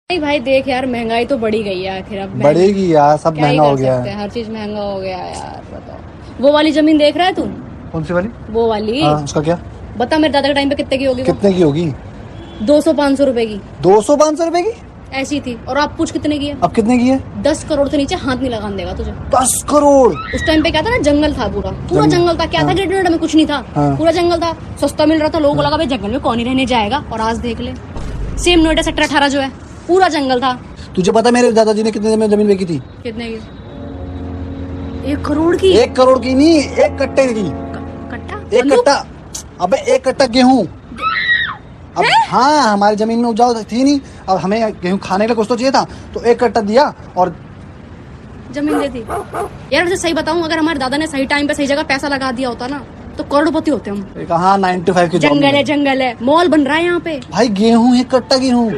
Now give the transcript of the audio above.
नहीं भाई देख यार, महंगाई तो बढ़ी गई है आखिर। अब बढ़ेगी यार, सब क्या ही महंगा कर हो गया सकते है। हैं, हर चीज महंगा हो गया है यार। बताओ, वो वाली जमीन देख रहा है तू? कौन सी वाली? वो वाली, हाँ, उसका क्या? बता मेरे दादा के टाइम पे कितने की होगी वो? कितने की होगी? 200-500 रुपए की 200-500 रुपए की? ऐसी थी। और आप पूछ कितने की है? अब कितने की है? 10 करोड़ से नीचे हाथ नहीं लगाने देगा तुझे। 10 करोड़? उस टाइम पे क्या था ना, जंगल था, पूरा जंगल। जंगल था। क्या था, हाँ। ग्रेटर नोएडा में कुछ नहीं था। हाँ। पूरा जंगल था, सस्ता मिल रहा था, लोगों को लगा भाई जंगल में कौन ही रहने जाएगा। और आज देख ले, सेम नोएडा सेक्टर 18 जो है, पूरा जंगल था। तुझे पता मेरे दादाजी ने कितने में जमीन बेची थी? कितने की? 1 करोड़ की। 1 करोड़ की नहीं, 1 कट्टे की। कट्टा? 1 कट्टा? अबे 1 कट्टा गेहूं। अब हाँ, हमारी जमीन में उपजाऊ थी नहीं, अब हमें गेहूं खाने के लिए कुछ तो चाहिए था, तो 1 कट्टा दिया और जमीन देती। यार वैसे सही बताऊं, अगर हमारे दादा ने सही टाइम पे सही जगह पैसा लगा दिया होता ना, तो करोड़पति होते हम। कहा 9 to 5 की जॉब जंगल है, जंगल है, मॉल बन रहा है यहाँ पे। भाई गेहूं 1 कट्टा गेहूं।